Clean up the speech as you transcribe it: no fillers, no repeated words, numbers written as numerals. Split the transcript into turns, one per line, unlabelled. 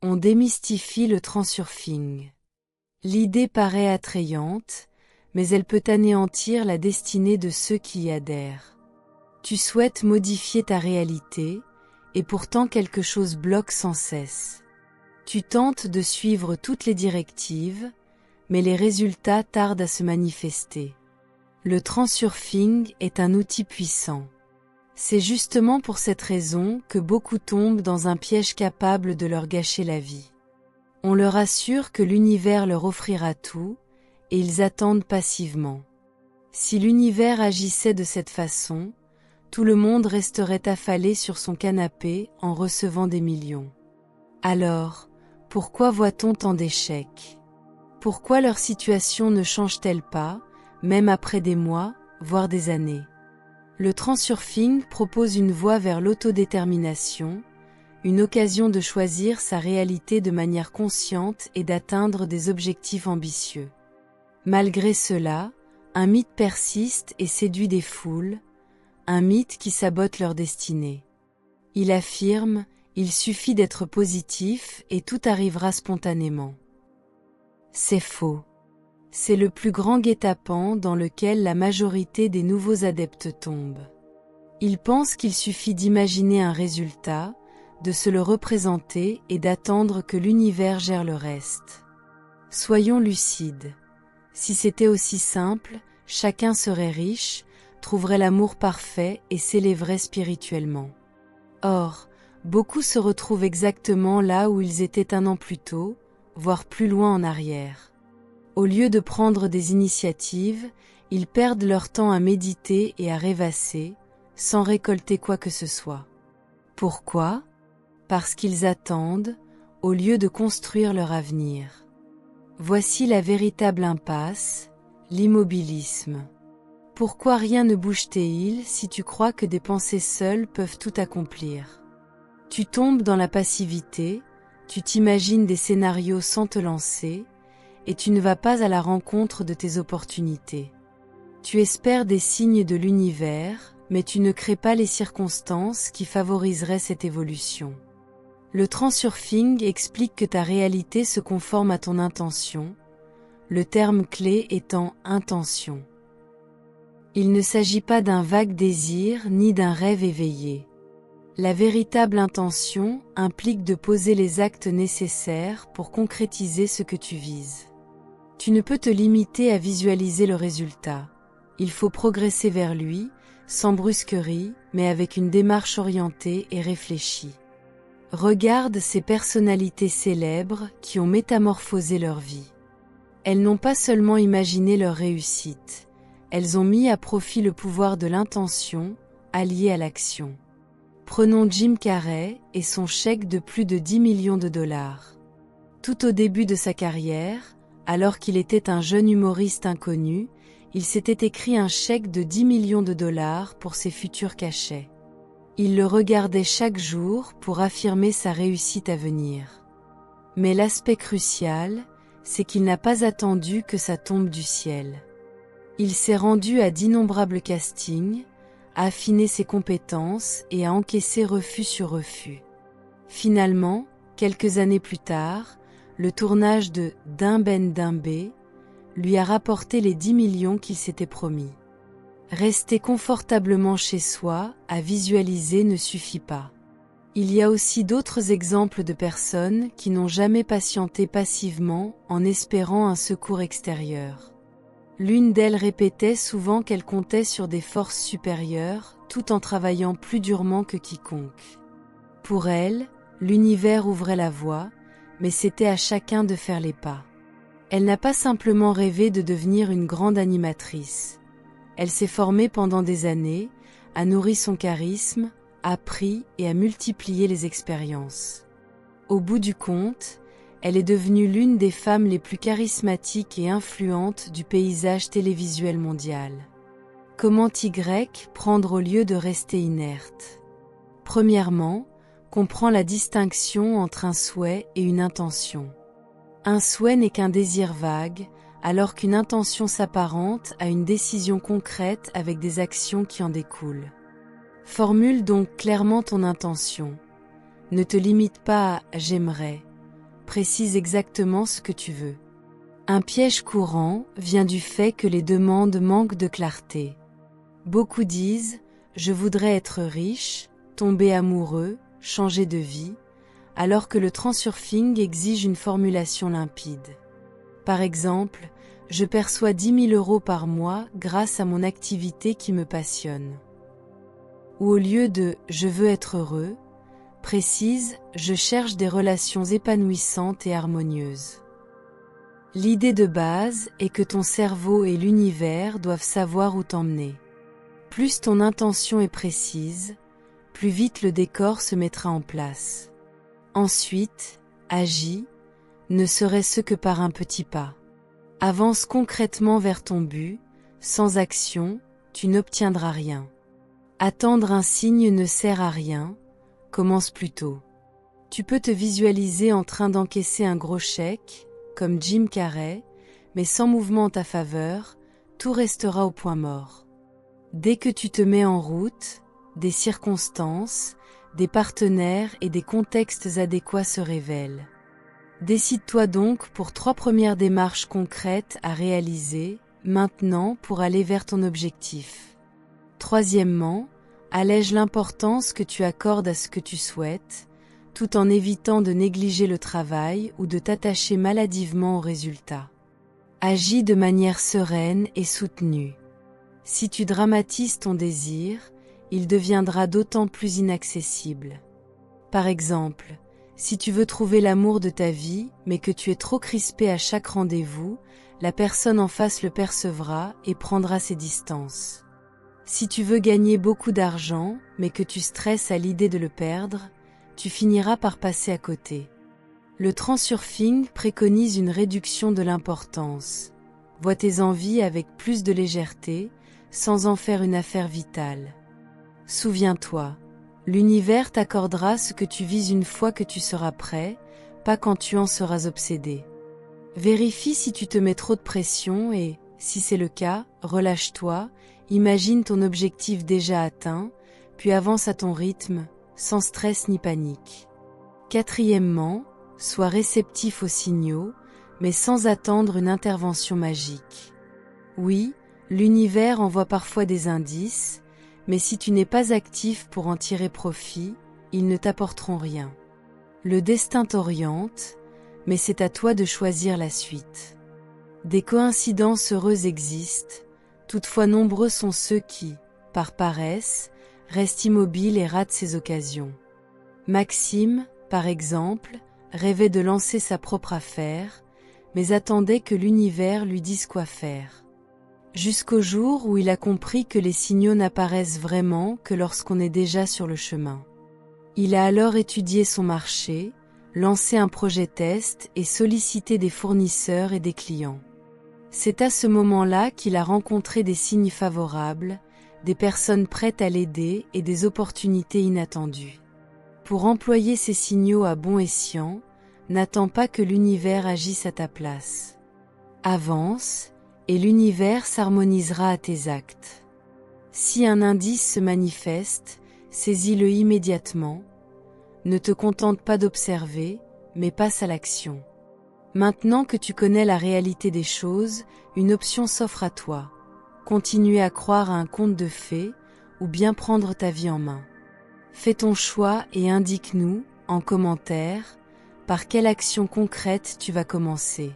On démystifie le transurfing. L'idée paraît attrayante, mais elle peut anéantir la destinée de ceux qui y adhèrent. Tu souhaites modifier ta réalité, et pourtant quelque chose bloque sans cesse. Tu tentes de suivre toutes les directives, mais les résultats tardent à se manifester. Le transurfing est un outil puissant. C'est justement pour cette raison que beaucoup tombent dans un piège capable de leur gâcher la vie. On leur assure que l'univers leur offrira tout, et ils attendent passivement. Si l'univers agissait de cette façon, tout le monde resterait affalé sur son canapé en recevant des millions. Alors, pourquoi voit-on tant d'échecs? Pourquoi leur situation ne change-t-elle pas, même après des mois, voire des années? Le transurfing propose une voie vers l'autodétermination, une occasion de choisir sa réalité de manière consciente et d'atteindre des objectifs ambitieux. Malgré cela, un mythe persiste et séduit des foules, un mythe qui sabote leur destinée. Il affirme, il suffit d'être positif et tout arrivera spontanément. C'est faux. C'est le plus grand guet-apens dans lequel la majorité des nouveaux adeptes tombent. Ils pensent qu'il suffit d'imaginer un résultat, de se le représenter et d'attendre que l'univers gère le reste. Soyons lucides. Si c'était aussi simple, chacun serait riche, trouverait l'amour parfait et s'élèverait spirituellement. Or, beaucoup se retrouvent exactement là où ils étaient un an plus tôt, voire plus loin en arrière. Au lieu de prendre des initiatives, ils perdent leur temps à méditer et à rêvasser, sans récolter quoi que ce soit. Pourquoi? Parce qu'ils attendent, au lieu de construire leur avenir. Voici la véritable impasse, l'immobilisme. Pourquoi rien ne bouge-t-il si tu crois que des pensées seules peuvent tout accomplir? Tu tombes dans la passivité, tu t'imagines des scénarios sans te lancer, et tu ne vas pas à la rencontre de tes opportunités. Tu espères des signes de l'univers, mais tu ne crées pas les circonstances qui favoriseraient cette évolution. Le transurfing explique que ta réalité se conforme à ton intention, le terme clé étant intention. Il ne s'agit pas d'un vague désir ni d'un rêve éveillé. La véritable intention implique de poser les actes nécessaires pour concrétiser ce que tu vises. Tu ne peux te limiter à visualiser le résultat. Il faut progresser vers lui, sans brusquerie, mais avec une démarche orientée et réfléchie. Regarde ces personnalités célèbres qui ont métamorphosé leur vie. Elles n'ont pas seulement imaginé leur réussite, elles ont mis à profit le pouvoir de l'intention, allié à l'action. Prenons Jim Carrey et son chèque de plus de 10 millions de dollars. Tout au début de sa carrière, alors qu'il était un jeune humoriste inconnu, il s'était écrit un chèque de 10 millions de dollars pour ses futurs cachets. Il le regardait chaque jour pour affirmer sa réussite à venir. Mais l'aspect crucial, c'est qu'il n'a pas attendu que ça tombe du ciel. Il s'est rendu à d'innombrables castings, a affiné ses compétences et a encaissé refus sur refus. Finalement, quelques années plus tard, le tournage de Dimben Dimbe lui a rapporté les 10 millions qu'il s'était promis. Rester confortablement chez soi, à visualiser ne suffit pas. Il y a aussi d'autres exemples de personnes qui n'ont jamais patienté passivement en espérant un secours extérieur. L'une d'elles répétait souvent qu'elle comptait sur des forces supérieures, tout en travaillant plus durement que quiconque. Pour elle, l'univers ouvrait la voie, mais c'était à chacun de faire les pas. Elle n'a pas simplement rêvé de devenir une grande animatrice. Elle s'est formée pendant des années, a nourri son charisme, a appris et a multiplié les expériences. Au bout du compte, elle est devenue l'une des femmes les plus charismatiques et influentes du paysage télévisuel mondial. Comment prendre au lieu de rester inerte? Premièrement, comprends la distinction entre un souhait et une intention. Un souhait n'est qu'un désir vague, alors qu'une intention s'apparente à une décision concrète avec des actions qui en découlent. Formule donc clairement ton intention. Ne te limite pas à « j'aimerais ». précise exactement ce que tu veux. Un piège courant vient du fait que les demandes manquent de clarté. Beaucoup disent « je voudrais être riche, tomber amoureux, changer de vie », alors que le transurfing exige une formulation limpide. Par exemple, je perçois 10 000 € par mois grâce à mon activité qui me passionne. Ou au lieu de « je veux être heureux », précise « je cherche des relations épanouissantes et harmonieuses ». L'idée de base est que ton cerveau et l'univers doivent savoir où t'emmener. Plus ton intention est précise, plus vite le décor se mettra en place. Ensuite, agis, ne serait-ce que par un petit pas. Avance concrètement vers ton but, sans action, tu n'obtiendras rien. Attendre un signe ne sert à rien, commence plus tôt. Tu peux te visualiser en train d'encaisser un gros chèque, comme Jim Carrey, mais sans mouvement en ta faveur, tout restera au point mort. Dès que tu te mets en route, des circonstances, des partenaires et des contextes adéquats se révèlent. Décide-toi donc pour 3 premières démarches concrètes à réaliser, maintenant pour aller vers ton objectif. Troisièmement, allège l'importance que tu accordes à ce que tu souhaites, tout en évitant de négliger le travail ou de t'attacher maladivement au résultat. Agis de manière sereine et soutenue. Si tu dramatises ton désir, il deviendra d'autant plus inaccessible. Par exemple, si tu veux trouver l'amour de ta vie, mais que tu es trop crispé à chaque rendez-vous, la personne en face le percevra et prendra ses distances. Si tu veux gagner beaucoup d'argent, mais que tu stresses à l'idée de le perdre, tu finiras par passer à côté. Le transurfing préconise une réduction de l'importance. Vois tes envies avec plus de légèreté, sans en faire une affaire vitale. Souviens-toi, l'univers t'accordera ce que tu vises une fois que tu seras prêt, pas quand tu en seras obsédé. Vérifie si tu te mets trop de pression et, si c'est le cas, relâche-toi, imagine ton objectif déjà atteint, puis avance à ton rythme, sans stress ni panique. Quatrièmement, sois réceptif aux signaux, mais sans attendre une intervention magique. Oui, l'univers envoie parfois des indices, mais si tu n'es pas actif pour en tirer profit, ils ne t'apporteront rien. Le destin t'oriente, mais c'est à toi de choisir la suite. Des coïncidences heureuses existent, toutefois nombreux sont ceux qui, par paresse, restent immobiles et ratent ces occasions. Maxime, par exemple, rêvait de lancer sa propre affaire, mais attendait que l'univers lui dise quoi faire. Jusqu'au jour où il a compris que les signaux n'apparaissent vraiment que lorsqu'on est déjà sur le chemin. Il a alors étudié son marché, lancé un projet test et sollicité des fournisseurs et des clients. C'est à ce moment-là qu'il a rencontré des signes favorables, des personnes prêtes à l'aider et des opportunités inattendues. Pour employer ces signaux à bon escient, n'attends pas que l'univers agisse à ta place. Avance, et l'univers s'harmonisera à tes actes. Si un indice se manifeste, saisis-le immédiatement. Ne te contente pas d'observer, mais passe à l'action. Maintenant que tu connais la réalité des choses, une option s'offre à toi. Continuer à croire à un conte de fées, ou bien prendre ta vie en main. Fais ton choix et indique-nous, en commentaire, par quelle action concrète tu vas commencer.